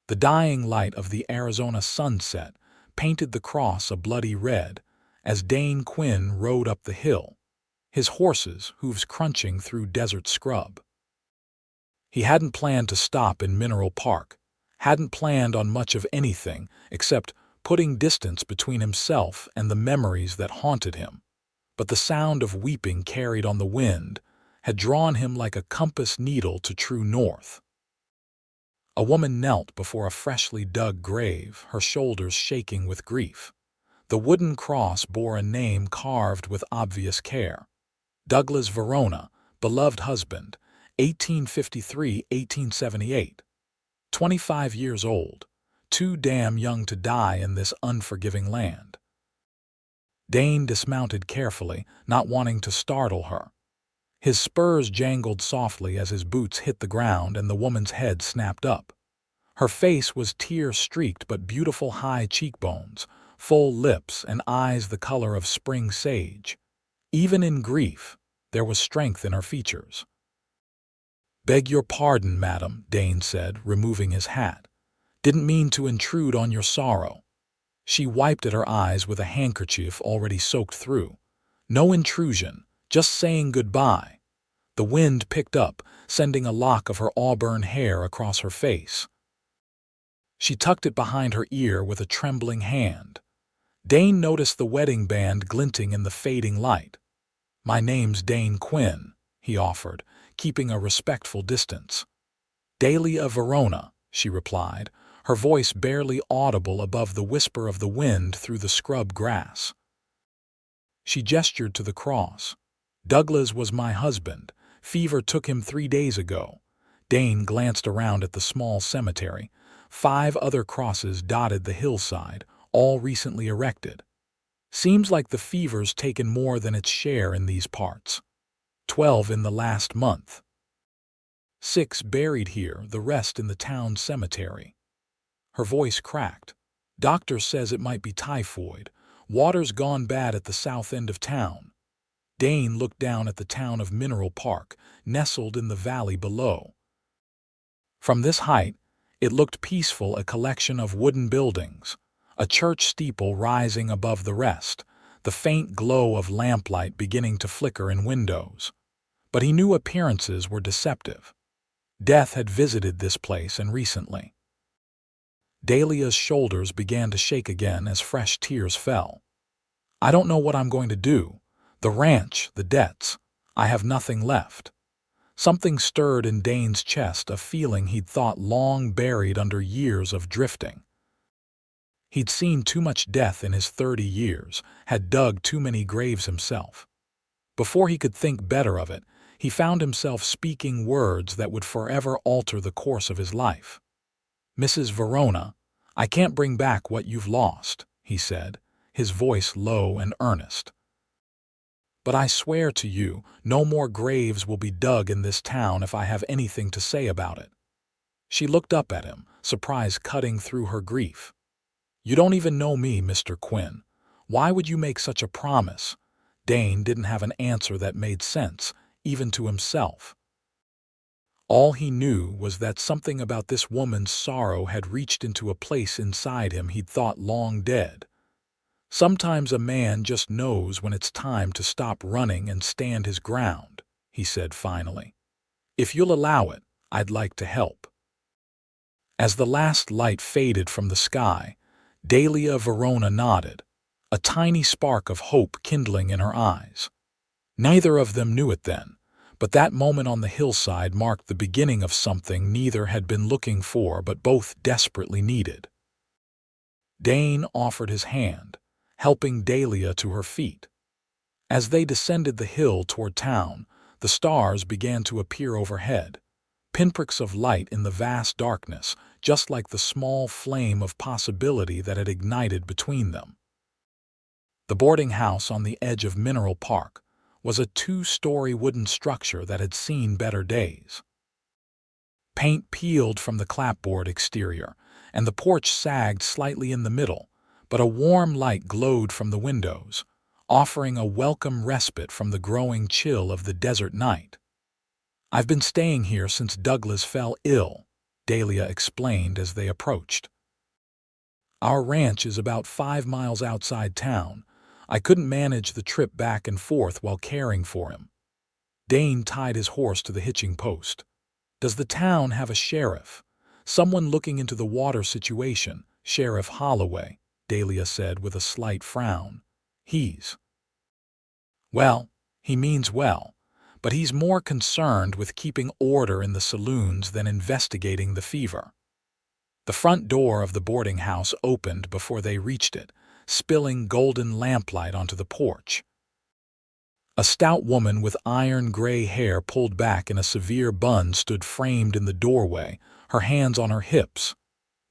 The dying light of the Arizona sunset painted the cross a bloody red as Dane Quinn rode up the hill, his horses' hooves crunching through desert scrub. He hadn't planned to stop in Mineral Park, hadn't planned on much of anything except putting distance between himself and the memories that haunted him. But the sound of weeping carried on the wind had drawn him like a compass needle to true north. A woman knelt before a freshly dug grave, her shoulders shaking with grief. The wooden cross bore a name carved with obvious care. Douglas Verona, beloved husband, 1853–1878. 25 years old, too damn young to die in this unforgiving land. Dane dismounted carefully, not wanting to startle her. His spurs jangled softly as his boots hit the ground and the woman's head snapped up. Her face was tear-streaked but beautiful, high cheekbones, full lips, and eyes the color of spring sage. Even in grief, there was strength in her features. "Beg your pardon, madam," Dane said, removing his hat. "Didn't mean to intrude on your sorrow." She wiped at her eyes with a handkerchief already soaked through. "No intrusion, just saying goodbye." The wind picked up, sending a lock of her auburn hair across her face. She tucked it behind her ear with a trembling hand. Dane noticed the wedding band glinting in the fading light. "My name's Dane Quinn," he offered, keeping a respectful distance. "Dahlia Verona," she replied, her voice barely audible above the whisper of the wind through the scrub grass. She gestured to the cross. "Douglas was my husband. Fever took him 3 days ago." Dane glanced around at the small cemetery. 5 other crosses dotted the hillside, all recently erected. Seems like the fever's taken more than its share in these parts. 12 in the last month. 6 buried here, the rest in the town cemetery. Her voice cracked. "Doctor says it might be typhoid. Water's gone bad at the south end of town." Dane looked down at the town of Mineral Park, nestled in the valley below. From this height, it looked peaceful, a collection of wooden buildings, a church steeple rising above the rest, the faint glow of lamplight beginning to flicker in windows. But he knew appearances were deceptive. Death had visited this place, and recently. Dahlia's shoulders began to shake again as fresh tears fell. "I don't know what I'm going to do. The ranch, the debts. I have nothing left." Something stirred in Dane's chest, a feeling he'd thought long buried under years of drifting. He'd seen too much death in his 30 years, had dug too many graves himself. Before he could think better of it, he found himself speaking words that would forever alter the course of his life. "Mrs. Verona, I can't bring back what you've lost," he said, his voice low and earnest. "But I swear to you, no more graves will be dug in this town if I have anything to say about it." She looked up at him, surprise cutting through her grief. "You don't even know me, Mr. Quinn. Why would you make such a promise?" Dane didn't have an answer that made sense, even to himself. All he knew was that something about this woman's sorrow had reached into a place inside him he'd thought long dead. "Sometimes a man just knows when it's time to stop running and stand his ground," he said finally. "If you'll allow it, I'd like to help." As the last light faded from the sky, Dahlia Verona nodded, a tiny spark of hope kindling in her eyes. Neither of them knew it then, but that moment on the hillside marked the beginning of something neither had been looking for but both desperately needed. Dane offered his hand, helping Dahlia to her feet. As they descended the hill toward town, the stars began to appear overhead, pinpricks of light in the vast darkness, just like the small flame of possibility that had ignited between them. The boarding house on the edge of Mineral Park was a 2-story wooden structure that had seen better days. Paint peeled from the clapboard exterior, and the porch sagged slightly in the middle, but a warm light glowed from the windows, offering a welcome respite from the growing chill of the desert night. "I've been staying here since Douglas fell ill," Dahlia explained as they approached. Our ranch is about 5 miles outside town. I couldn't manage the trip back and forth while caring for him. Dane tied his horse to the hitching post. Does the town have a sheriff? Someone looking into the water situation, Sheriff Holloway, Dahlia said with a slight frown. Well, he means well, but he's more concerned with keeping order in the saloons than investigating the fever. The front door of the boarding house opened before they reached it, spilling golden lamplight onto the porch. A stout woman with iron-gray hair pulled back in a severe bun stood framed in the doorway, her hands on her hips.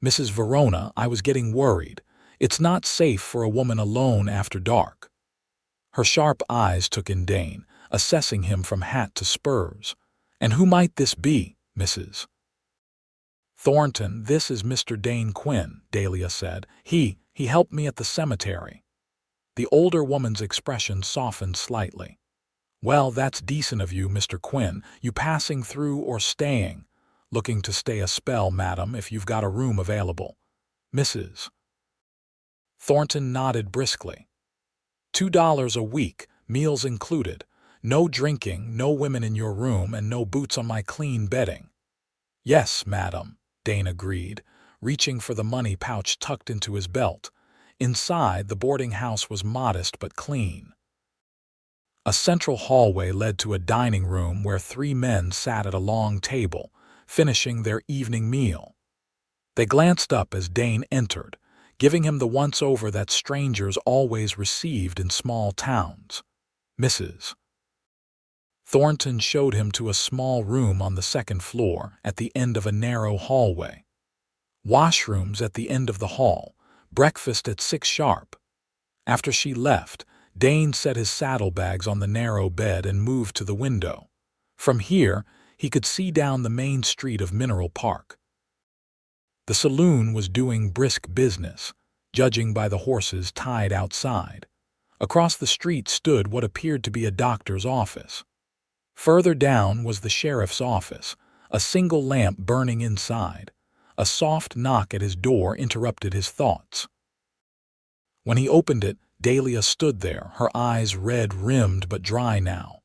"Mrs. Verona, I was getting worried. It's not safe for a woman alone after dark." Her sharp eyes took in Dane, assessing him from hat to spurs. "And who might this be, Mrs. Thornton? This is Mr. Dane Quinn," Dahlia said. He helped me at the cemetery." The older woman's expression softened slightly. "Well, that's decent of you, Mr. Quinn. You passing through or staying?" "Looking to stay a spell, madam, if you've got a room available." Mrs. Thornton nodded briskly. $2 a week, meals included. No drinking, no women in your room, and no boots on my clean bedding." "Yes, madam," Dane agreed, reaching for the money pouch tucked into his belt. Inside, the boarding house was modest but clean. A central hallway led to a dining room where 3 men sat at a long table, finishing their evening meal. They glanced up as Dane entered, giving him the once-over that strangers always received in small towns. Mrs. Thornton showed him to a small room on the second floor at the end of a narrow hallway. Washrooms at the end of the hall, breakfast at 6 sharp. After she left, Dane set his saddlebags on the narrow bed and moved to the window. From here, he could see down the main street of Mineral Park. The saloon was doing brisk business, judging by the horses tied outside. Across the street stood what appeared to be a doctor's office. Further down was the sheriff's office, a single lamp burning inside. A soft knock at his door interrupted his thoughts. When he opened it, Dahlia stood there, her eyes red-rimmed but dry now.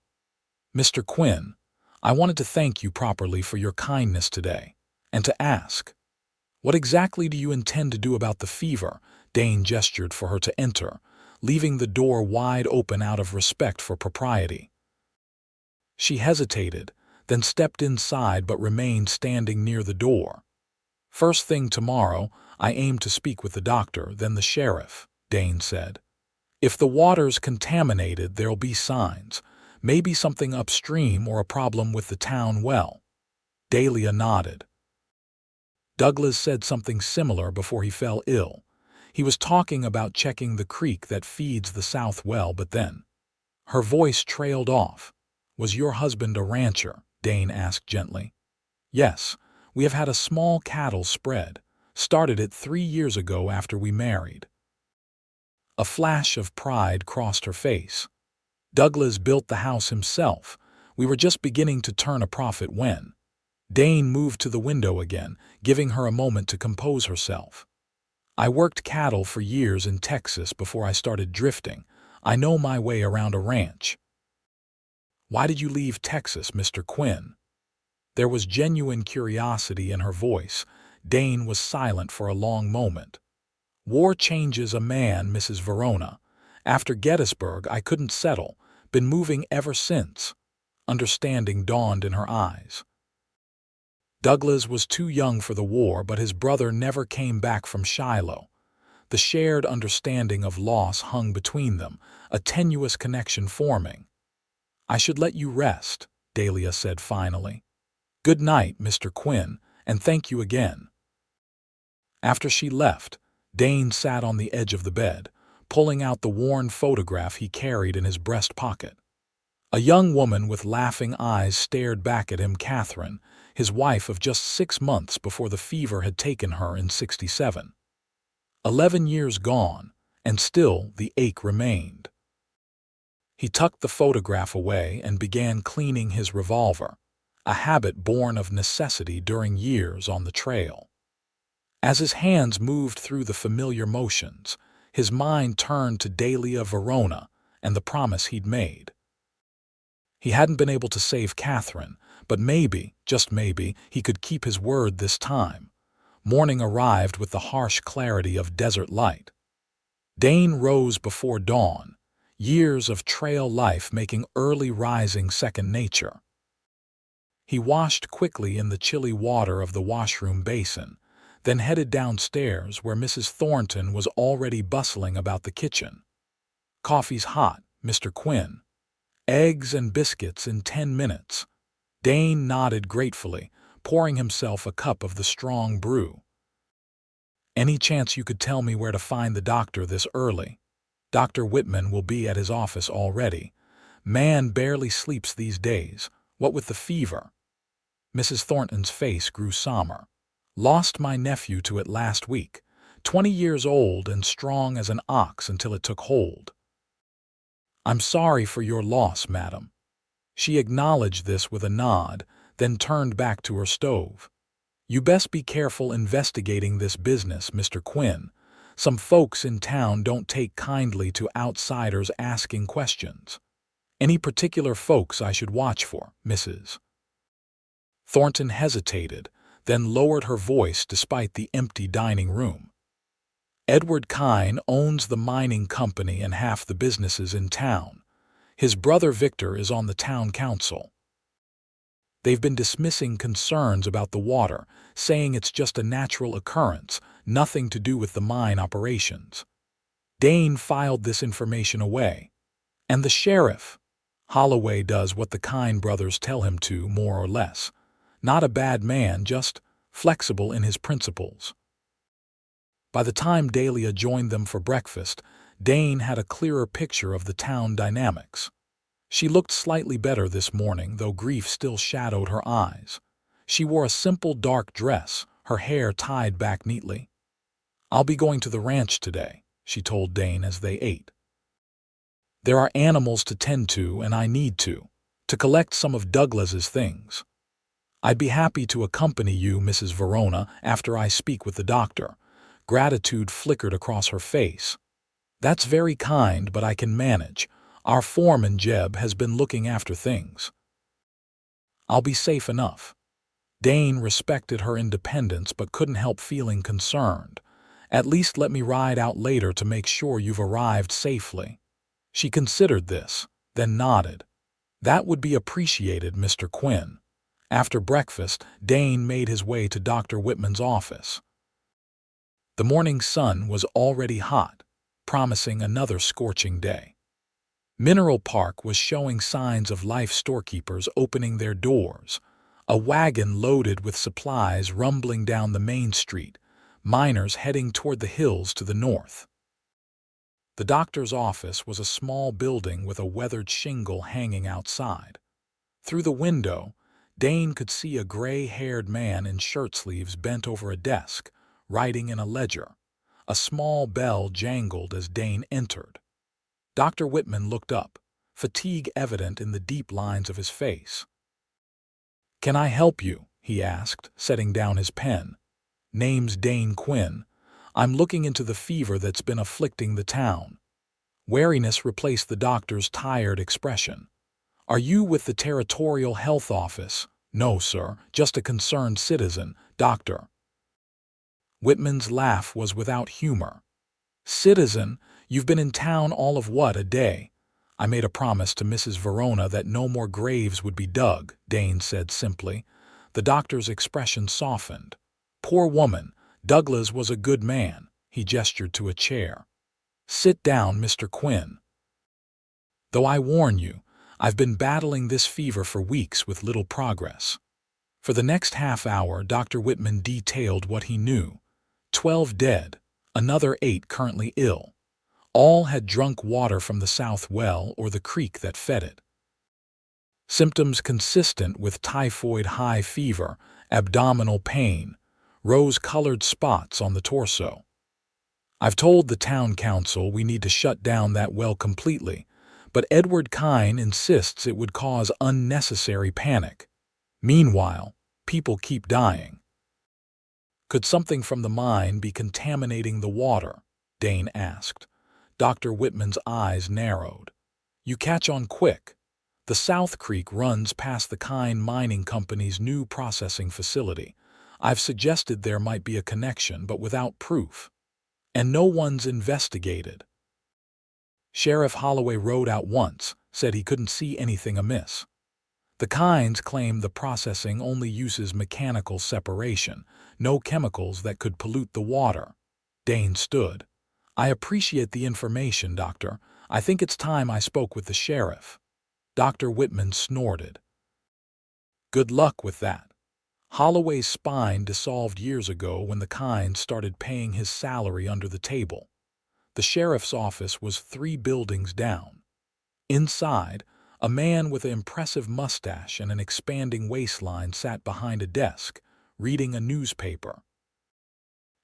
"Mr. Quinn, I wanted to thank you properly for your kindness today, and to ask, what exactly do you intend to do about the fever?" Dane gestured for her to enter, leaving the door wide open out of respect for propriety. She hesitated, then stepped inside but remained standing near the door. "First thing tomorrow, I aim to speak with the doctor, then the sheriff," Dane said. "If the water's contaminated, there'll be signs. Maybe something upstream or a problem with the town well." Dahlia nodded. "Douglas said something similar before he fell ill. He was talking about checking the creek that feeds the south well, but then—" Her voice trailed off. "Was your husband a rancher?" Dane asked gently. "Yes, we have had a small cattle spread. Started it 3 years ago after we married." A flash of pride crossed her face. "Douglas built the house himself. We were just beginning to turn a profit when—" Dane moved to the window again, giving her a moment to compose herself. "I worked cattle for years in Texas before I started drifting. I know my way around a ranch." "Why did you leave Texas, Mr. Quinn?" There was genuine curiosity in her voice. Dane was silent for a long moment. "War changes a man, Mrs. Verona. After Gettysburg, I couldn't settle. Been moving ever since." Understanding dawned in her eyes. Douglas was too young for the war, but his brother never came back from Shiloh. The shared understanding of loss hung between them, a tenuous connection forming. "I should let you rest," Dahlia said finally. "Good night, Mr. Quinn, and thank you again." After she left, Dane sat on the edge of the bed, pulling out the worn photograph he carried in his breast pocket. A young woman with laughing eyes stared back at him, Catherine, his wife of just 6 months before the fever had taken her in '67. 11 years gone, and still the ache remained. He tucked the photograph away and began cleaning his revolver. a habit born of necessity during years on the trail. As his hands moved through the familiar motions, his mind turned to Delia Verona and the promise he'd made. He hadn't been able to save Catherine, but maybe, just maybe, he could keep his word this time. Morning arrived with the harsh clarity of desert light. Dane rose before dawn, years of trail life making early rising second nature. He washed quickly in the chilly water of the washroom basin, then headed downstairs where Mrs. Thornton was already bustling about the kitchen. "Coffee's hot, Mr. Quinn. Eggs and biscuits in 10 minutes. Dane nodded gratefully, pouring himself a cup of the strong brew. "Any chance you could tell me where to find the doctor this early? Dr. Whitman will be at his office already. Man barely sleeps these days, what with the fever." Mrs. Thornton's face grew somber. "Lost my nephew to it last week, 20 years old and strong as an ox until it took hold." "I'm sorry for your loss, madam." She acknowledged this with a nod, then turned back to her stove. "You best be careful investigating this business, Mr. Quinn. Some folks in town don't take kindly to outsiders asking questions. Any particular folks I should watch for, Mrs.?" Thornton hesitated, then lowered her voice despite the empty dining room. "Edward Kine owns the mining company and half the businesses in town. His brother Victor is on the town council. They've been dismissing concerns about the water, saying it's just a natural occurrence, nothing to do with the mine operations." Dane filed this information away. "And the sheriff? Holloway does what the Kine brothers tell him to, more or less. Not a bad man, just flexible in his principles." By the time Delia joined them for breakfast, Dane had a clearer picture of the town dynamics. She looked slightly better this morning, though grief still shadowed her eyes. She wore a simple dark dress, her hair tied back neatly. "I'll be going to the ranch today," she told Dane as they ate. "There are animals to tend to, and I need to collect some of Douglas's things. I'd be happy to accompany you, Mrs. Verona, after I speak with the doctor." Gratitude flickered across her face. "That's very kind, but I can manage. Our foreman, Jeb, has been looking after things. I'll be safe enough." Dane respected her independence but couldn't help feeling concerned. "At least let me ride out later to make sure you've arrived safely." She considered this, then nodded. "That would be appreciated, Mr. Quinn." After breakfast, Dane made his way to Dr. Whitman's office. The morning sun was already hot, promising another scorching day. Mineral Park was showing signs of life. Storekeepers opening their doors, a wagon loaded with supplies rumbling down the main street, miners heading toward the hills to the north. The doctor's office was a small building with a weathered shingle hanging outside. Through the window, Dane could see a gray-haired man in shirt sleeves bent over a desk, writing in a ledger. A small bell jangled as Dane entered. Dr. Whitman looked up, fatigue evident in the deep lines of his face. "Can I help you?" he asked, setting down his pen. "Name's Dane Quinn. I'm looking into the fever that's been afflicting the town." Wariness replaced the doctor's tired expression. "Are you with the Territorial Health Office?" "No, sir, just a concerned citizen, doctor." Whitman's laugh was without humor. "Citizen, you've been in town all of what, a day?" "I made a promise to Mrs. Verona that no more graves would be dug," Dane said simply. The doctor's expression softened. "Poor woman, Douglas was a good man." He gestured to a chair. "Sit down, Mr. Quinn. Though I warn you, I've been battling this fever for weeks with little progress." For the next half hour, Dr. Whitman detailed what he knew. 12 dead, another 8 currently ill. All had drunk water from the south well or the creek that fed it. Symptoms consistent with typhoid, high fever, abdominal pain, rose-colored spots on the torso. "I've told the town council we need to shut down that well completely, but Edward Kine insists it would cause unnecessary panic." Meanwhile, people keep dying. Could something from the mine be contaminating the water? Dane asked. Dr. Whitman's eyes narrowed. You catch on quick. The South Creek runs past the Kine Mining Company's new processing facility. I've suggested there might be a connection, but without proof. And no one's investigated. Sheriff Holloway rode out once, said he couldn't see anything amiss. The Kines claim the processing only uses mechanical separation, no chemicals that could pollute the water. Dane stood. I appreciate the information, Doctor. I think it's time I spoke with the sheriff. Dr. Whitman snorted. Good luck with that. Holloway's spine dissolved years ago when the Kines started paying his salary under the table. The sheriff's office was 3 buildings down. Inside, a man with an impressive mustache and an expanding waistline sat behind a desk, reading a newspaper.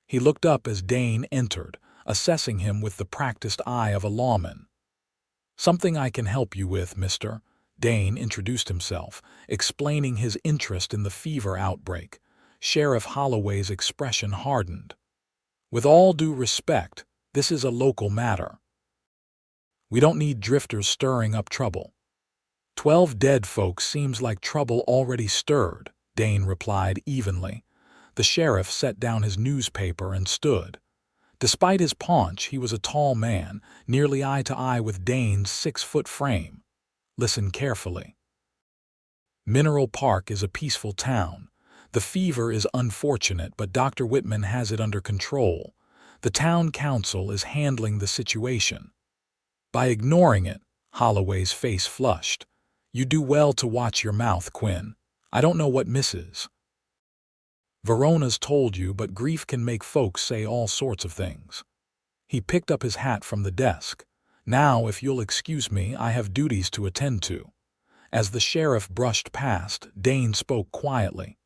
He looked up as Dane entered, assessing him with the practiced eye of a lawman. Something I can help you with, mister. Dane introduced himself, explaining his interest in the fever outbreak. Sheriff Holloway's expression hardened. With all due respect, this is a local matter. We don't need drifters stirring up trouble. 12 dead folks seems like trouble already stirred, Dane replied evenly. The sheriff set down his newspaper and stood. Despite his paunch, he was a tall man, nearly eye to eye with Dane's 6-foot frame. Listen carefully. Mineral Park is a peaceful town. The fever is unfortunate, but Dr. Whitman has it under control. The town council is handling the situation. By ignoring it, Holloway's face flushed. You do well to watch your mouth, Quinn. I don't know what Mrs. Verona's told you, but grief can make folks say all sorts of things. He picked up his hat from the desk. Now, if you'll excuse me, I have duties to attend to. As the sheriff brushed past, Dane spoke quietly.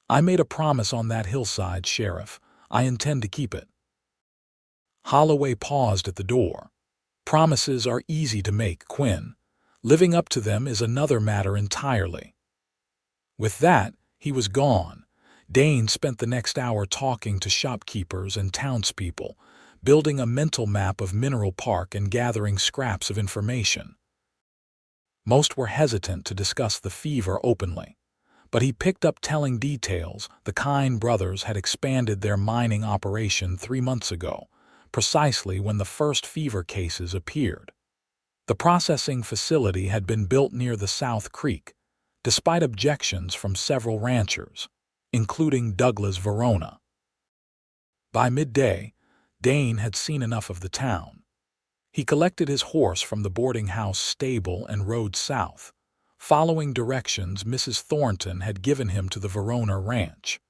I made a promise on that hillside, Sheriff. I intend to keep it. Holloway paused at the door. Promises are easy to make, Quinn. Living up to them is another matter entirely. With that, he was gone. Dane spent the next hour talking to shopkeepers and townspeople, building a mental map of Mineral Park and gathering scraps of information. Most were hesitant to discuss the fever openly, but he picked up telling details. The Kine brothers had expanded their mining operation 3 months ago, precisely when the first fever cases appeared. The processing facility had been built near the South Creek, despite objections from several ranchers, including Douglas Verona. By midday, Dane had seen enough of the town. He collected his horse from the boarding house stable and rode south, following directions Mrs. Thornton had given him to the Verona ranch.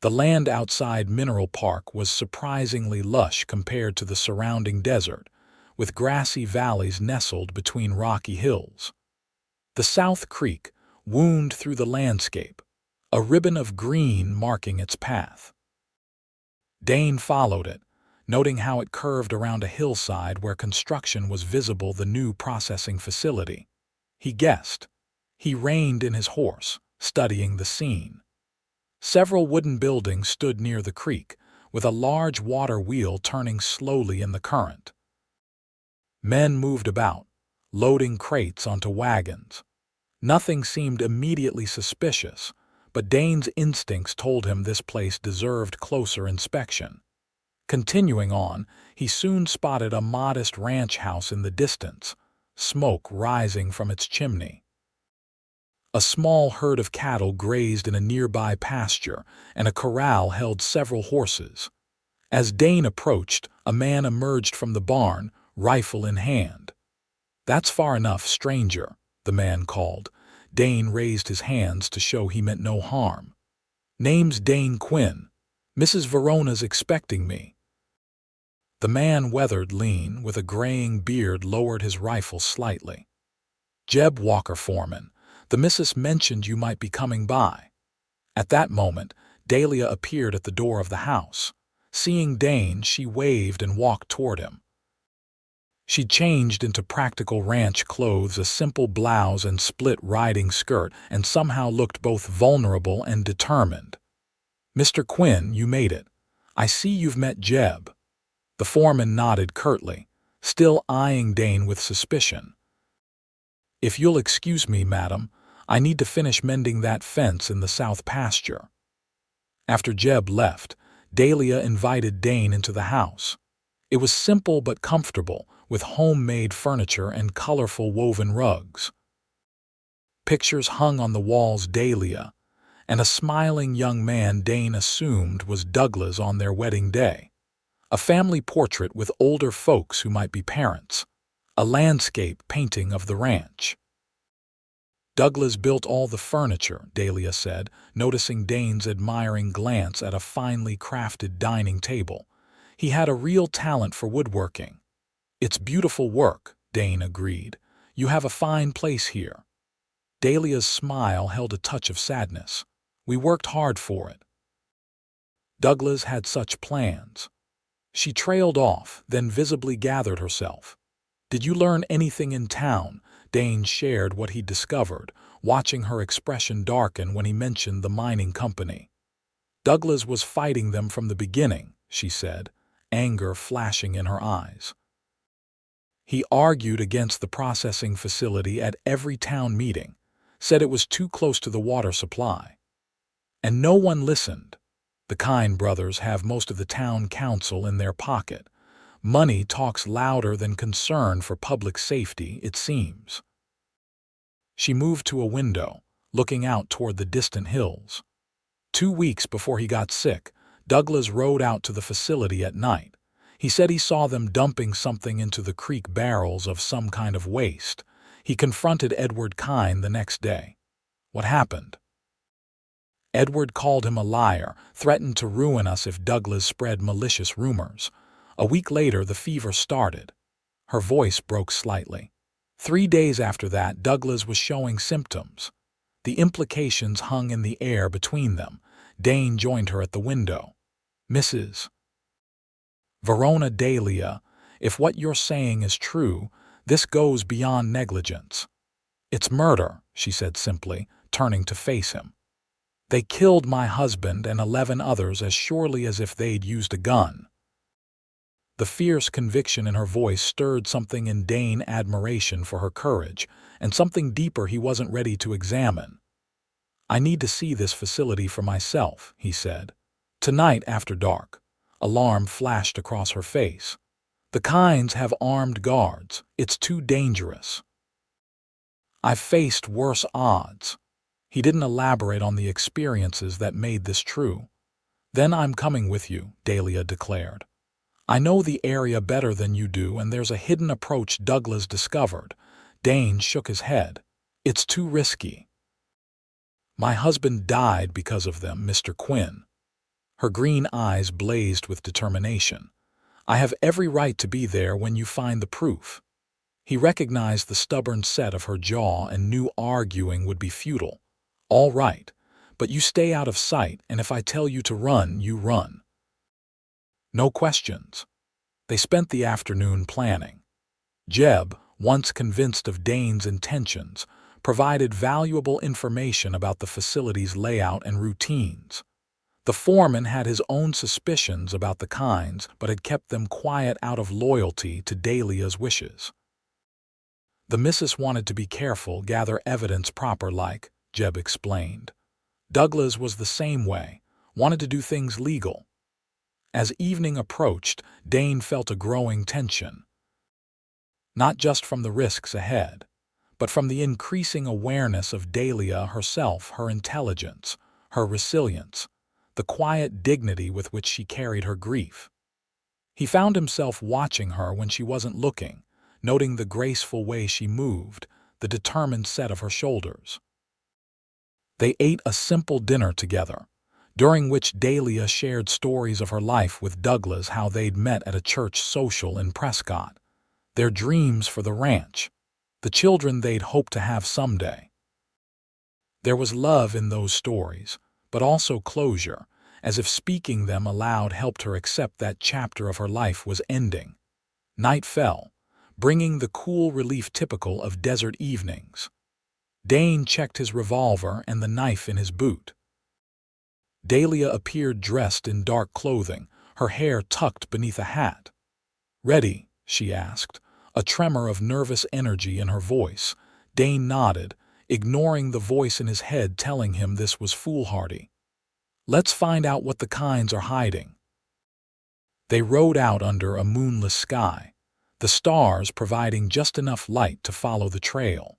The land outside Mineral Park was surprisingly lush compared to the surrounding desert, with grassy valleys nestled between rocky hills. The South Creek wound through the landscape, a ribbon of green marking its path. Dane followed it, noting how it curved around a hillside where construction was visible, the new processing facility. He guessed. He reined in his horse, studying the scene. Several wooden buildings stood near the creek, with a large water wheel turning slowly in the current. Men moved about, loading crates onto wagons. Nothing seemed immediately suspicious, but Dane's instincts told him this place deserved closer inspection. Continuing on, he soon spotted a modest ranch house in the distance, smoke rising from its chimney. A small herd of cattle grazed in a nearby pasture, and a corral held several horses. As Dane approached, a man emerged from the barn, rifle in hand. "That's far enough, stranger," the man called. Dane raised his hands to show he meant no harm. "Name's Dane Quinn. Mrs. Verona's expecting me." The man, weathered, lean, with a graying beard, lowered his rifle slightly. "Jeb Walker, foreman. The missus mentioned you might be coming by." At that moment, Dahlia appeared at the door of the house. Seeing Dane, she waved and walked toward him. She changed into practical ranch clothes, a simple blouse and split riding skirt, and somehow looked both vulnerable and determined. "Mr. Quinn, you made it. I see you've met Jeb." The foreman nodded curtly, still eyeing Dane with suspicion. "If you'll excuse me, madam, I need to finish mending that fence in the south pasture." After Jeb left, Dahlia invited Dane into the house. It was simple but comfortable, with homemade furniture and colorful woven rugs. Pictures hung on the walls Dahlia, and a smiling young man Dane assumed was Douglas on their wedding day. A family portrait with older folks who might be parents. A landscape painting of the ranch. "Douglas built all the furniture," Dahlia said, noticing Dane's admiring glance at a finely crafted dining table. "He had a real talent for woodworking." "It's beautiful work," Dane agreed. "You have a fine place here." Dahlia's smile held a touch of sadness. "We worked hard for it." Douglas had such plans. She trailed off, then visibly gathered herself. "Did you learn anything in town?" Dane shared what he'd discovered, watching her expression darken when he mentioned the mining company. "Douglas was fighting them from the beginning," she said, anger flashing in her eyes. "He argued against the processing facility at every town meeting, said it was too close to the water supply. And no one listened. The Kine brothers have most of the town council in their pocket. Money talks louder than concern for public safety, it seems." She moved to a window, looking out toward the distant hills. 2 weeks before he got sick, Douglas rode out to the facility at night. He said he saw them dumping something into the creek, barrels of some kind of waste. He confronted Edward Kine the next day. "What happened?" "Edward called him a liar, threatened to ruin us if Douglas spread malicious rumors. A week later, the fever started." Her voice broke slightly. 3 days after that, Douglas was showing symptoms. The implications hung in the air between them. Dane joined her at the window. "Mrs. Verona Dahlia, if what you're saying is true, this goes beyond negligence." "It's murder," she said simply, turning to face him. "They killed my husband and 11 others as surely as if they'd used a gun." The fierce conviction in her voice stirred something in Dane: admiration for her courage, and something deeper he wasn't ready to examine. "I need to see this facility for myself," he said. "Tonight after dark." Alarm flashed across her face. "The Kines have armed guards. It's too dangerous." "I've faced worse odds." He didn't elaborate on the experiences that made this true. "Then I'm coming with you," Dahlia declared. "I know the area better than you do, and there's a hidden approach Douglas discovered." Dane shook his head. "It's too risky." "My husband died because of them, Mr. Quinn." Her green eyes blazed with determination. "I have every right to be there when you find the proof." He recognized the stubborn set of her jaw and knew arguing would be futile. "All right, but you stay out of sight, and if I tell you to run, you run. No questions." They spent the afternoon planning. Jeb, once convinced of Dane's intentions, provided valuable information about the facility's layout and routines. The foreman had his own suspicions about the Kines, but had kept them quiet out of loyalty to Dahlia's wishes. "The missus wanted to be careful, gather evidence proper like," Jeb explained. "Douglas was the same way, wanted to do things legal." As evening approached, Dane felt a growing tension. Not just from the risks ahead, but from the increasing awareness of Dahlia herself, her intelligence, her resilience, the quiet dignity with which she carried her grief. He found himself watching her when she wasn't looking, noting the graceful way she moved, the determined set of her shoulders. They ate a simple dinner together, during which Dahlia shared stories of her life with Douglas, how they'd met at a church social in Prescott, their dreams for the ranch, the children they'd hoped to have someday. There was love in those stories, but also closure, as if speaking them aloud helped her accept that chapter of her life was ending. Night fell, bringing the cool relief typical of desert evenings. Dane checked his revolver and the knife in his boot. Dahlia appeared dressed in dark clothing, her hair tucked beneath a hat. "Ready?" she asked, a tremor of nervous energy in her voice. Dane nodded, ignoring the voice in his head telling him this was foolhardy. "Let's find out what the kinds are hiding." They rode out under a moonless sky, the stars providing just enough light to follow the trail.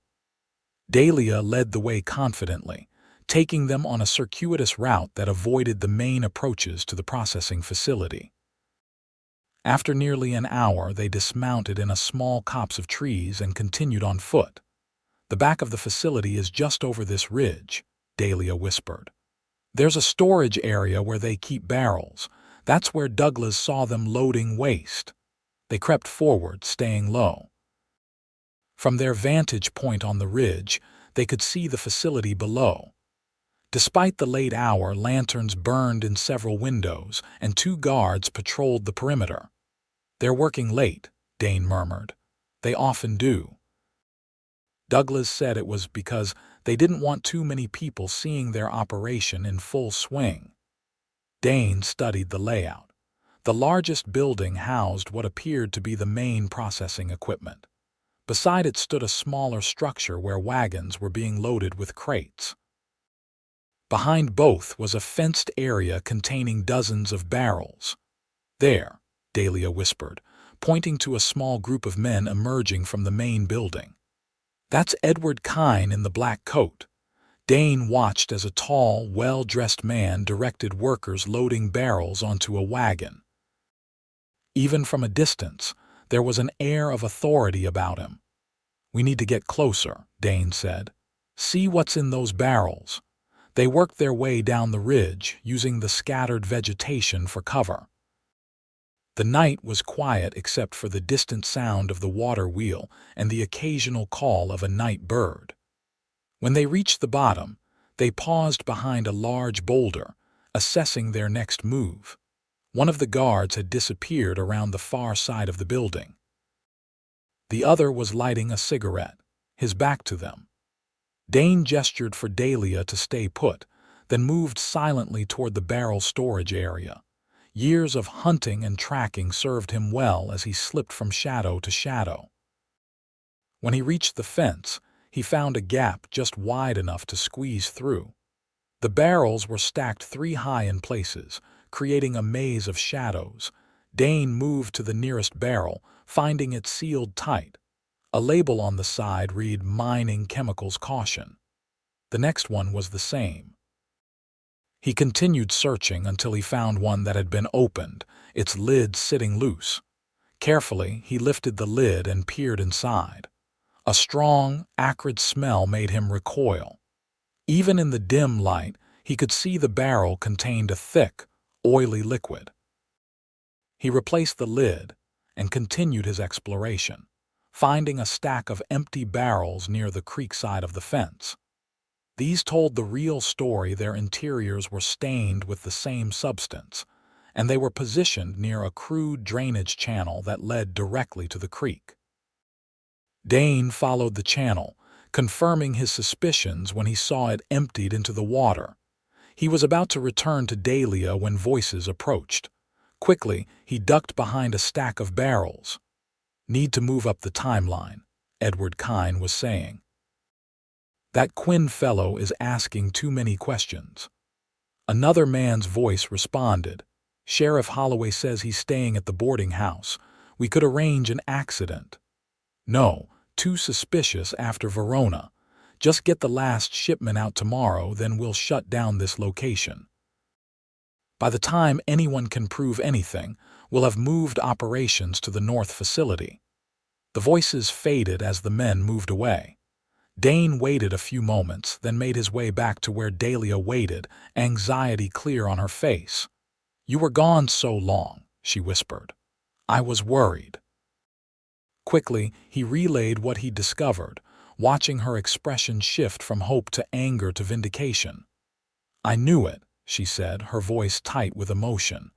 Dahlia led the way confidently, taking them on a circuitous route that avoided the main approaches to the processing facility. After nearly an hour, they dismounted in a small copse of trees and continued on foot. "The back of the facility is just over this ridge," Dahlia whispered. "There's a storage area where they keep barrels. That's where Douglas saw them loading waste." They crept forward, staying low. From their vantage point on the ridge, they could see the facility below. Despite the late hour, lanterns burned in several windows, and 2 guards patrolled the perimeter. "They're working late," Dane murmured. "They often do." Douglas said it was because they didn't want too many people seeing their operation in full swing. Dane studied the layout. The largest building housed what appeared to be the main processing equipment. Beside it stood a smaller structure where wagons were being loaded with crates. Behind both was a fenced area containing dozens of barrels. "There," Dahlia whispered, pointing to a small group of men emerging from the main building. "That's Edward Quinn in the black coat." Dane watched as a tall, well-dressed man directed workers loading barrels onto a wagon. Even from a distance, there was an air of authority about him. "We need to get closer," Dane said. "See what's in those barrels." They worked their way down the ridge, using the scattered vegetation for cover. The night was quiet except for the distant sound of the water wheel and the occasional call of a night bird. When they reached the bottom, they paused behind a large boulder, assessing their next move. One of the guards had disappeared around the far side of the building. The other was lighting a cigarette, his back to them. Dane gestured for Dahlia to stay put, then moved silently toward the barrel storage area. Years of hunting and tracking served him well as he slipped from shadow to shadow. When he reached the fence, he found a gap just wide enough to squeeze through. The barrels were stacked 3 high in places, creating a maze of shadows. Dane moved to the nearest barrel, finding it sealed tight. A label on the side read "Mining Chemicals Caution." The next one was the same. He continued searching until he found one that had been opened, its lid sitting loose. Carefully, he lifted the lid and peered inside. A strong, acrid smell made him recoil. Even in the dim light, he could see the barrel contained a thick, oily liquid. He replaced the lid and continued his exploration, finding a stack of empty barrels near the creek side of the fence. These told the real story. Their interiors were stained with the same substance, and they were positioned near a crude drainage channel that led directly to the creek. Dane followed the channel, confirming his suspicions when he saw it emptied into the water. He was about to return to Dahlia when voices approached. Quickly, he ducked behind a stack of barrels. "Need to move up the timeline," Edward Quinn was saying. "That Quinn fellow is asking too many questions." Another man's voice responded. "Sheriff Holloway says he's staying at the boarding house. We could arrange an accident." "No, too suspicious after Verona. Just get the last shipment out tomorrow, then we'll shut down this location. By the time anyone can prove anything, we'll have moved operations to the north facility." The voices faded as the men moved away. Dane waited a few moments, then made his way back to where Dahlia waited, anxiety clear on her face. "You were gone so long," she whispered. "I was worried." Quickly, he relayed what he'd discovered, watching her expression shift from hope to anger to vindication. "I knew it," she said, her voice tight with emotion.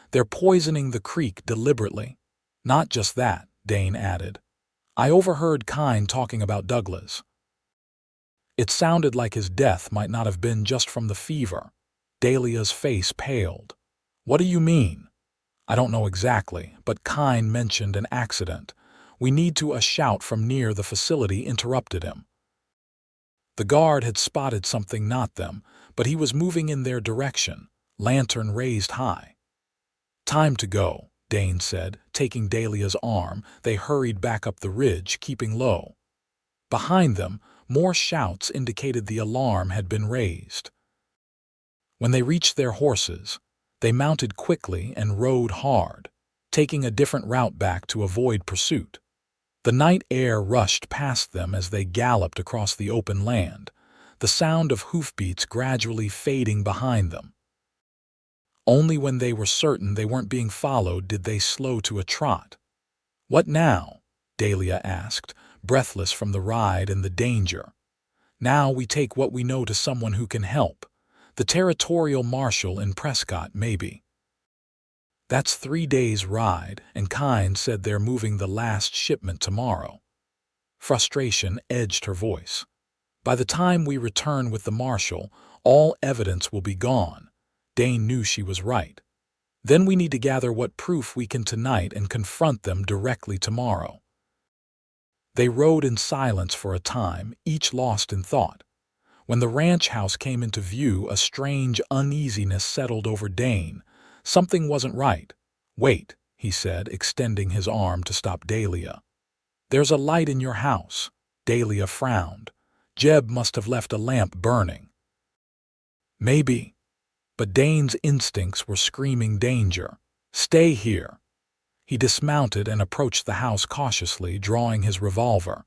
"They're poisoning the creek deliberately." "Not just that," Dane added. I overheard Kine talking about Douglas. It sounded like his death might not have been just from the fever. Dahlia's face paled. What do you mean? I don't know exactly, but Kine mentioned an accident. We need to. A shout from near the facility interrupted him. The guard had spotted something, not them, but he was moving in their direction, lantern raised high. Time to go, Dane said, taking Dahlia's arm. They hurried back up the ridge, keeping low. Behind them, more shouts indicated the alarm had been raised. When they reached their horses, they mounted quickly and rode hard, taking a different route back to avoid pursuit. The night air rushed past them as they galloped across the open land, the sound of hoofbeats gradually fading behind them. Only when they were certain they weren't being followed did they slow to a trot. "What now?" Dahlia asked, breathless from the ride and the danger. "Now we take what we know to someone who can help. The territorial marshal in Prescott, maybe." "That's 3 days' ride, and Kine said they're moving the last shipment tomorrow." Frustration edged her voice. "By the time we return with the marshal, all evidence will be gone." Dane knew she was right. "Then we need to gather what proof we can tonight and confront them directly tomorrow." They rode in silence for a time, each lost in thought. When the ranch house came into view, a strange uneasiness settled over Dane. Something wasn't right. "Wait," he said, extending his arm to stop Dahlia. "There's a light in your house." Dahlia frowned. "Jeb must have left a lamp burning." "Maybe." But Dane's instincts were screaming danger. "Stay here." He dismounted and approached the house cautiously, drawing his revolver.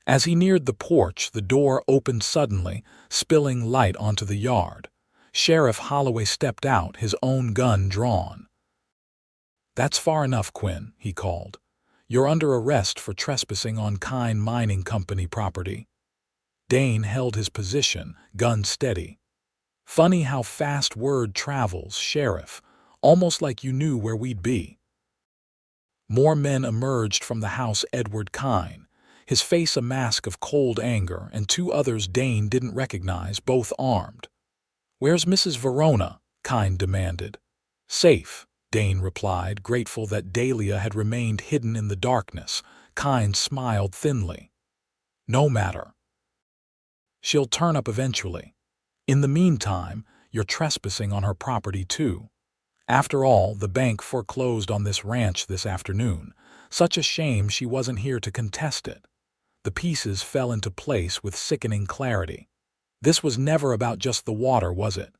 As he neared the porch, the door opened suddenly, spilling light onto the yard. Sheriff Holloway stepped out, his own gun drawn. "That's far enough, Quinn," he called. "You're under arrest for trespassing on Kine Mining Company property." Dane held his position, gun steady. "Funny how fast word travels, Sheriff. Almost like you knew where we'd be." More men emerged from the house. Edward Kine, his face a mask of cold anger, and 2 others Dane didn't recognize, both armed. "Where's Mrs. Verona?" Kine demanded. "Safe," Dane replied, grateful that Dahlia had remained hidden in the darkness. Kine smiled thinly. "No matter. She'll turn up eventually. In the meantime, you're trespassing on her property too. After all, the bank foreclosed on this ranch this afternoon. Such a shame she wasn't here to contest it." The pieces fell into place with sickening clarity. This was never about just the water, was it?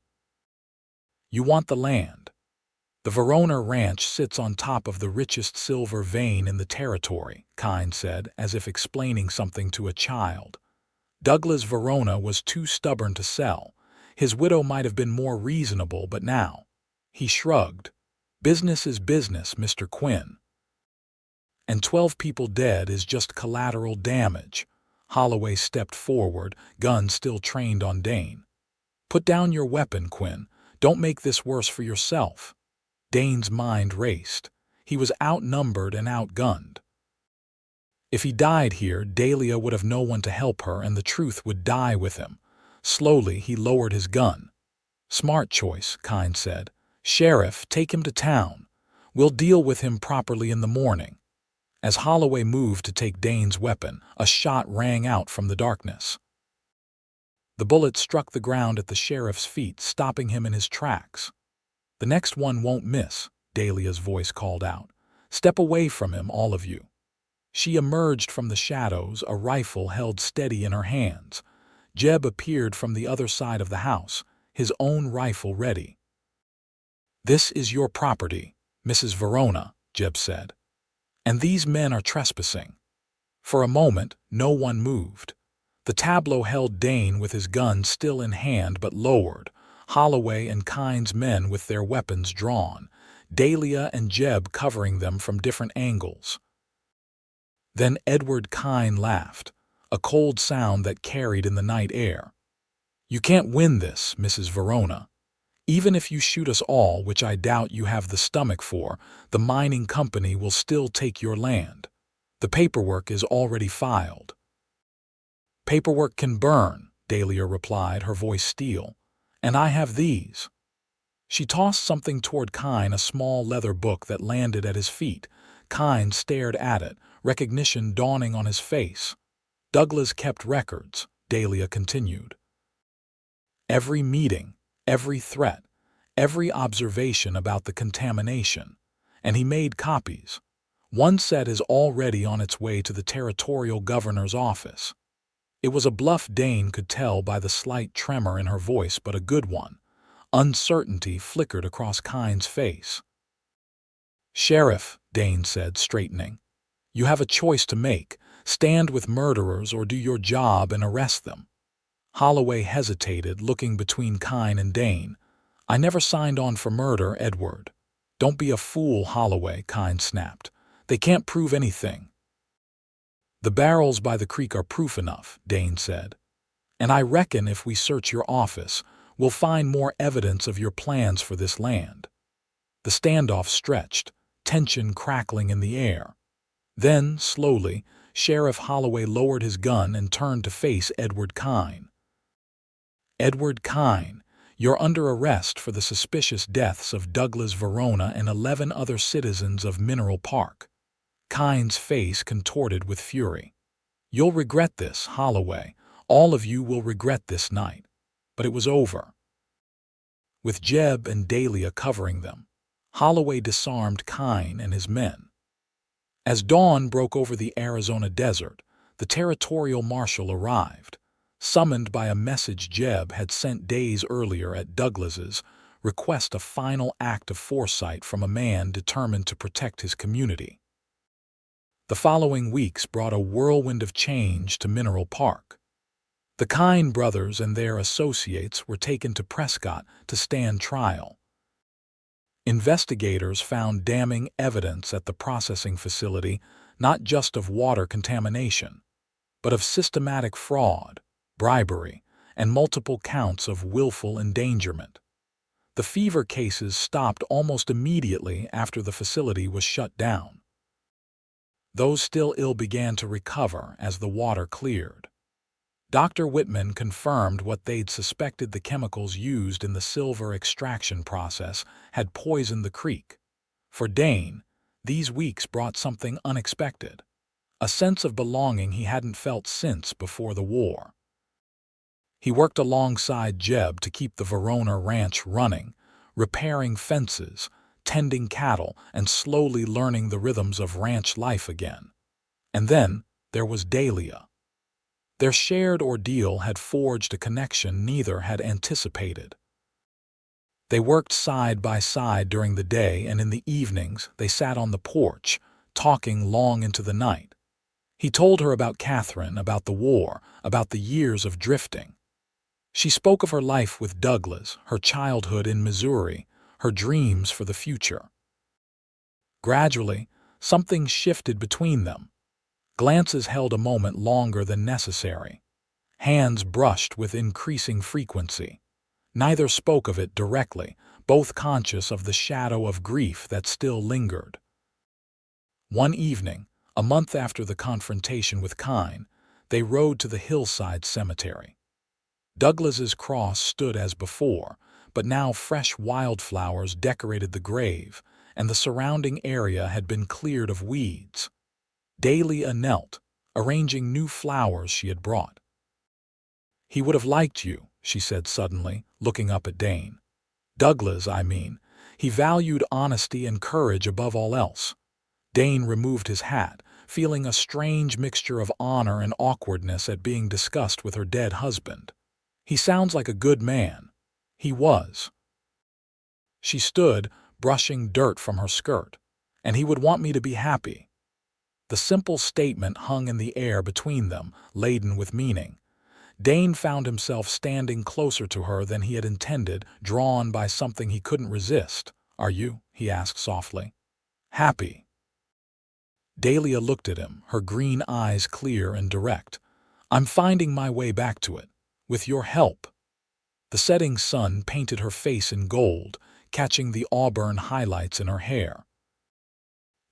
"You want the land. The Verona Ranch sits on top of the richest silver vein in the territory," Kine said, as if explaining something to a child. "Douglas Verona was too stubborn to sell. His widow might have been more reasonable, but now—" He shrugged. "Business is business, Mr. Quinn. And 12 people dead is just collateral damage." Holloway stepped forward, gun still trained on Dane. "Put down your weapon, Quinn. Don't make this worse for yourself." Dane's mind raced. He was outnumbered and outgunned. If he died here, Dahlia would have no one to help her, and the truth would die with him. Slowly, he lowered his gun. "Smart choice," Kine said. "Sheriff, take him to town. We'll deal with him properly in the morning." As Holloway moved to take Dane's weapon, a shot rang out from the darkness. The bullet struck the ground at the sheriff's feet, stopping him in his tracks. "The next one won't miss," Dahlia's voice called out. "Step away from him, all of you." She emerged from the shadows, a rifle held steady in her hands. Jeb appeared from the other side of the house, his own rifle ready. "This is your property, Mrs. Verona," Jeb said. "And these men are trespassing." For a moment, no one moved. The tableau held Dane with his gun still in hand but lowered, Holloway and Kine's men with their weapons drawn, Dahlia and Jeb covering them from different angles. Then Edward Kine laughed, a cold sound that carried in the night air. "You can't win this, Mrs. Verona. Even if you shoot us all, which I doubt you have the stomach for, the mining company will still take your land. The paperwork is already filed. Paperwork can burn, Dahlia replied, her voice steel. And I have these. She tossed something toward Kine, a small leather book that landed at his feet. Kine stared at it, recognition dawning on his face. Douglas kept records, Dahlia continued. Every meeting, every threat, every observation about the contamination. And he made copies. One set is already on its way to the territorial governor's office. It was a bluff, Dane could tell by the slight tremor in her voice, but a good one. Uncertainty flickered across Kine's face. Sheriff, Dane said, straightening, you have a choice to make. Stand with murderers or do your job and arrest them. Holloway hesitated, looking between Kine and Dane. I never signed on for murder, Edward. Don't be a fool, Holloway, Kine snapped. They can't prove anything. The barrels by the creek are proof enough, Dane said. And I reckon if we search your office, we'll find more evidence of your plans for this land. The standoff stretched, tension crackling in the air. Then, slowly, Sheriff Holloway lowered his gun and turned to face Edward Kine. Edward Kine, you're under arrest for the suspicious deaths of Douglas Verona and 11 other citizens of Mineral Park. Kine's face contorted with fury. You'll regret this, Holloway. All of you will regret this night. But it was over. With Jeb and Dahlia covering them, Holloway disarmed Kine and his men. As dawn broke over the Arizona desert, the territorial marshal arrived, summoned by a message Jeb had sent days earlier at Douglas's, request a final act of foresight from a man determined to protect his community. The following weeks brought a whirlwind of change to Mineral Park. The Kine brothers and their associates were taken to Prescott to stand trial. Investigators found damning evidence at the processing facility, not just of water contamination, but of systematic fraud, bribery, and multiple counts of willful endangerment. The fever cases stopped almost immediately after the facility was shut down. Those still ill began to recover as the water cleared. Dr. Whitman confirmed what they'd suspected: the chemicals used in the silver extraction process had poisoned the creek. For Dane, these weeks brought something unexpected, a sense of belonging he hadn't felt since before the war. He worked alongside Jeb to keep the Verona ranch running, repairing fences, tending cattle, and slowly learning the rhythms of ranch life again. And then there was Dahlia. Their shared ordeal had forged a connection neither had anticipated. They worked side by side during the day, and in the evenings they sat on the porch, talking long into the night. He told her about Catherine, about the war, about the years of drifting. She spoke of her life with Douglas, her childhood in Missouri, her dreams for the future. Gradually, something shifted between them. Glances held a moment longer than necessary. Hands brushed with increasing frequency. Neither spoke of it directly, both conscious of the shadow of grief that still lingered. One evening, a month after the confrontation with Kine, they rode to the hillside cemetery. Douglas's cross stood as before, but now fresh wildflowers decorated the grave, and the surrounding area had been cleared of weeds. Dahlia knelt, arranging new flowers she had brought. He would have liked you, she said suddenly, looking up at Dane. Douglas, I mean. He valued honesty and courage above all else. Dane removed his hat, feeling a strange mixture of honor and awkwardness at being discussed with her dead husband. He sounds like a good man. He was. She stood, brushing dirt from her skirt. And he would want me to be happy. The simple statement hung in the air between them, laden with meaning. Dane found himself standing closer to her than he had intended, drawn by something he couldn't resist. Are you? He asked softly. Happy? Dahlia looked at him, her green eyes clear and direct. I'm finding my way back to it. With your help. The setting sun painted her face in gold, catching the auburn highlights in her hair.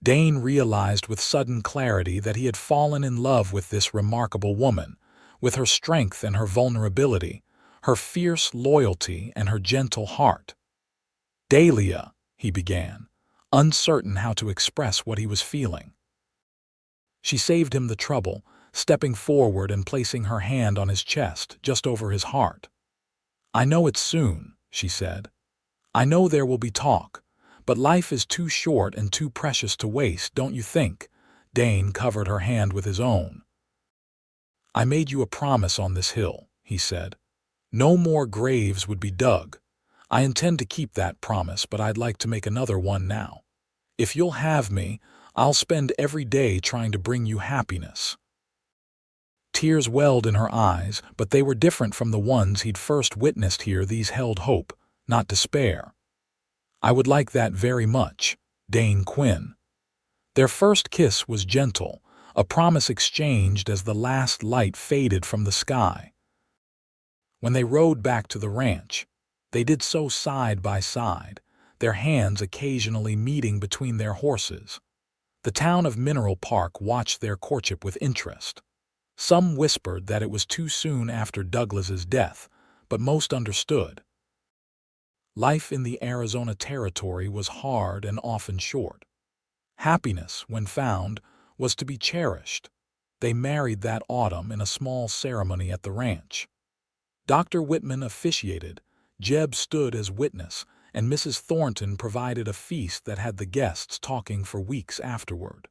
Dane realized with sudden clarity that he had fallen in love with this remarkable woman, with her strength and her vulnerability, her fierce loyalty and her gentle heart. "Dahlia," he began, uncertain how to express what he was feeling. She saved him the trouble, stepping forward and placing her hand on his chest, just over his heart. "I know it's soon," she said. "I know there will be talk, but life is too short and too precious to waste, don't you think?" Dane covered her hand with his own. "I made you a promise on this hill," he said. "No more graves would be dug. I intend to keep that promise, but I'd like to make another one now. If you'll have me, I'll spend every day trying to bring you happiness." Tears welled in her eyes, but they were different from the ones he'd first witnessed here. These held hope, not despair. "I would like that very much, Dane Quinn." Their first kiss was gentle, a promise exchanged as the last light faded from the sky. When they rode back to the ranch, they did so side by side, their hands occasionally meeting between their horses. The town of Mineral Park watched their courtship with interest. Some whispered that it was too soon after Douglas's death, but most understood. Life in the Arizona Territory was hard and often short. Happiness, when found, was to be cherished. They married that autumn in a small ceremony at the ranch. Dr. Whitman officiated, Jeb stood as witness, and Mrs. Thornton provided a feast that had the guests talking for weeks afterward.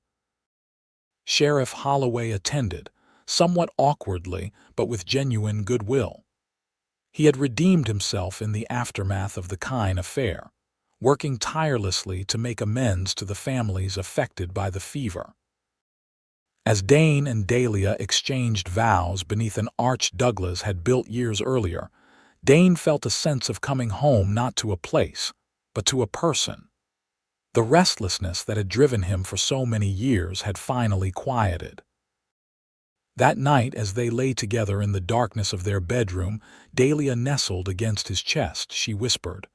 Sheriff Holloway attended, somewhat awkwardly but with genuine goodwill. He had redeemed himself in the aftermath of the Kine affair, working tirelessly to make amends to the families affected by the fever. As Dane and Dahlia exchanged vows beneath an arch Douglas had built years earlier, Dane felt a sense of coming home, not to a place, but to a person. The restlessness that had driven him for so many years had finally quieted. That night, as they lay together in the darkness of their bedroom, Dahlia nestled against his chest. She whispered,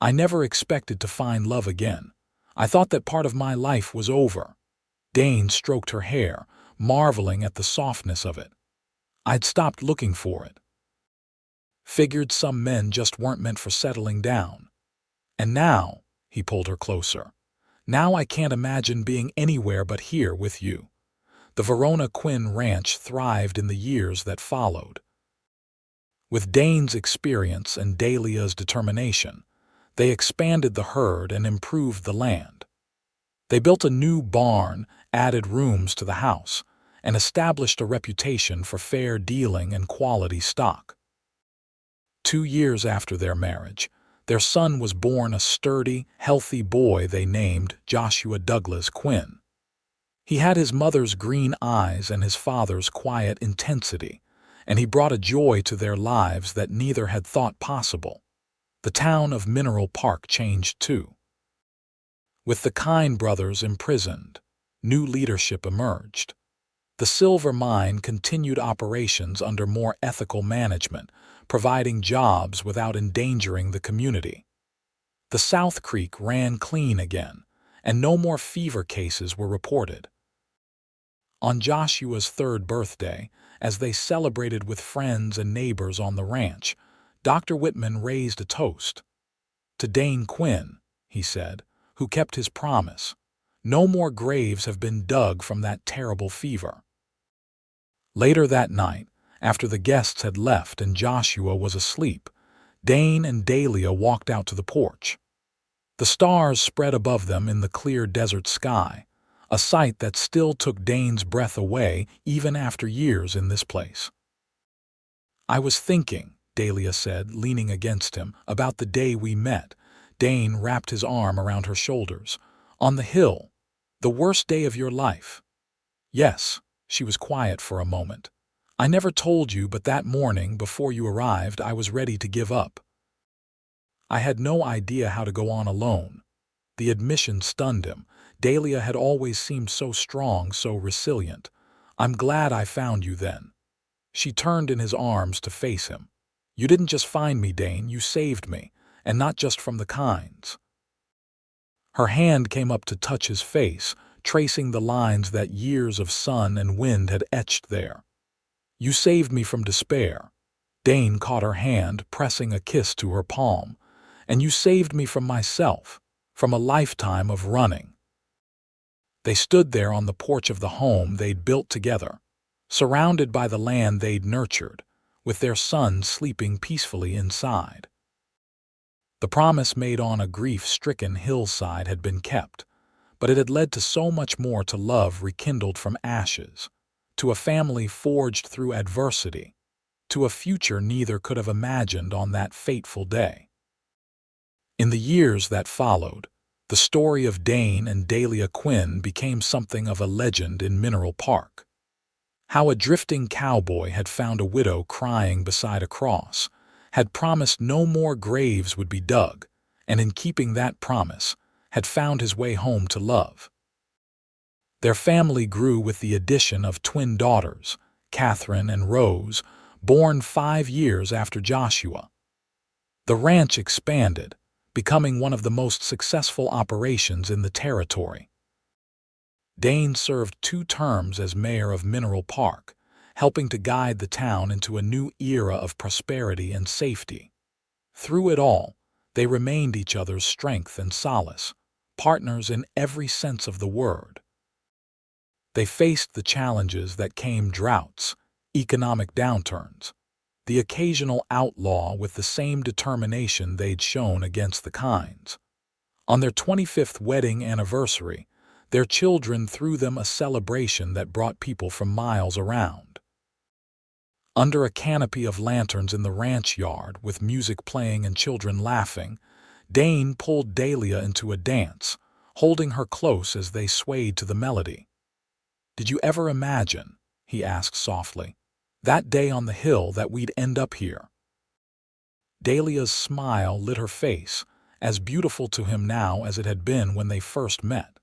"I never expected to find love again. I thought that part of my life was over." Dane stroked her hair, marveling at the softness of it. "I'd stopped looking for it. Figured some men just weren't meant for settling down. And now," he pulled her closer, "now I can't imagine being anywhere but here with you." The Verona Quinn Ranch thrived in the years that followed. With Dane's experience and Dahlia's determination, they expanded the herd and improved the land. They built a new barn, added rooms to the house, and established a reputation for fair dealing and quality stock. 2 years after their marriage, their son was born, a sturdy, healthy boy they named Joshua Douglas Quinn. He had his mother's green eyes and his father's quiet intensity, and he brought a joy to their lives that neither had thought possible. The town of Mineral Park changed too. With the Kine brothers imprisoned, new leadership emerged. The silver mine continued operations under more ethical management, providing jobs without endangering the community. The South Creek ran clean again, and no more fever cases were reported. On Joshua's 3rd birthday, as they celebrated with friends and neighbors on the ranch, Dr. Whitman raised a toast. "To Dane Quinn," he said, "who kept his promise. No more graves have been dug from that terrible fever." Later that night, after the guests had left and Joshua was asleep, Dane and Dahlia walked out to the porch. The stars spread above them in the clear desert sky, a sight that still took Dane's breath away even after years in this place. "I was thinking," Dahlia said, leaning against him, "about the day we met." Dane wrapped his arm around her shoulders. "On the hill. The worst day of your life." "Yes." She was quiet for a moment. "I never told you, but that morning before you arrived I was ready to give up. I had no idea how to go on alone." The admission stunned him. Dahlia had always seemed so strong, so resilient. "I'm glad I found you then." She turned in his arms to face him. "You didn't just find me, Dane, you saved me, and not just from the Kines." Her hand came up to touch his face, tracing the lines that years of sun and wind had etched there. "You saved me from despair." Dane caught her hand, pressing a kiss to her palm. "And you saved me from myself, from a lifetime of running." They stood there on the porch of the home they'd built together, surrounded by the land they'd nurtured, with their son sleeping peacefully inside. The promise made on a grief-stricken hillside had been kept, but it had led to so much more, to love rekindled from ashes, to a family forged through adversity, to a future neither could have imagined on that fateful day. In the years that followed, the story of Dane and Dahlia Quinn became something of a legend in Mineral Park. How a drifting cowboy had found a widow crying beside a cross, had promised no more graves would be dug, and in keeping that promise, had found his way home to love. Their family grew with the addition of twin daughters, Catherine and Rose, born 5 years after Joshua. The ranch expanded, becoming one of the most successful operations in the territory. Dane served 2 terms as mayor of Mineral Park, helping to guide the town into a new era of prosperity and safety. Through it all, they remained each other's strength and solace, partners in every sense of the word. They faced the challenges that came: droughts, economic downturns, the occasional outlaw, with the same determination they'd shown against the Kinds. On their 25th wedding anniversary, their children threw them a celebration that brought people from miles around. Under a canopy of lanterns in the ranch yard, with music playing and children laughing, Dane pulled Dahlia into a dance, holding her close as they swayed to the melody. "Did you ever imagine," he asked softly, "that day on the hill, that we'd end up here?" Dahlia's smile lit her face, as beautiful to him now as it had been when they first met.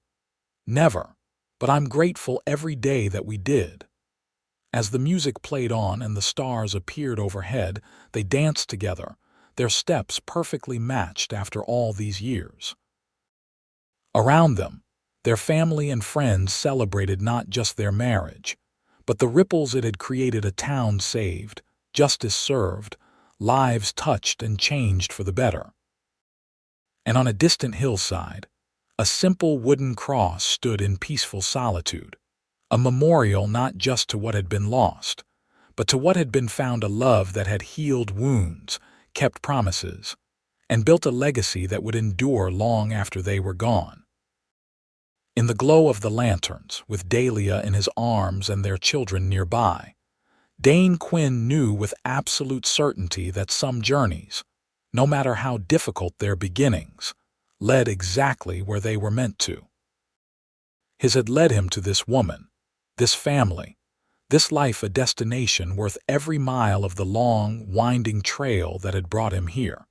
"Never, but I'm grateful every day that we did." As the music played on and the stars appeared overhead, they danced together, their steps perfectly matched after all these years. Around them, their family and friends celebrated not just their marriage, but the ripples it had created: a town saved, justice served, lives touched and changed for the better. And on a distant hillside, a simple wooden cross stood in peaceful solitude, a memorial not just to what had been lost, but to what had been found: a love that had healed wounds, kept promises, and built a legacy that would endure long after they were gone. In the glow of the lanterns, with Dahlia in his arms and their children nearby, Dane Quinn knew with absolute certainty that some journeys, no matter how difficult their beginnings, led exactly where they were meant to. His had led him to this woman, this family, this life, a destination worth every mile of the long, winding trail that had brought him here.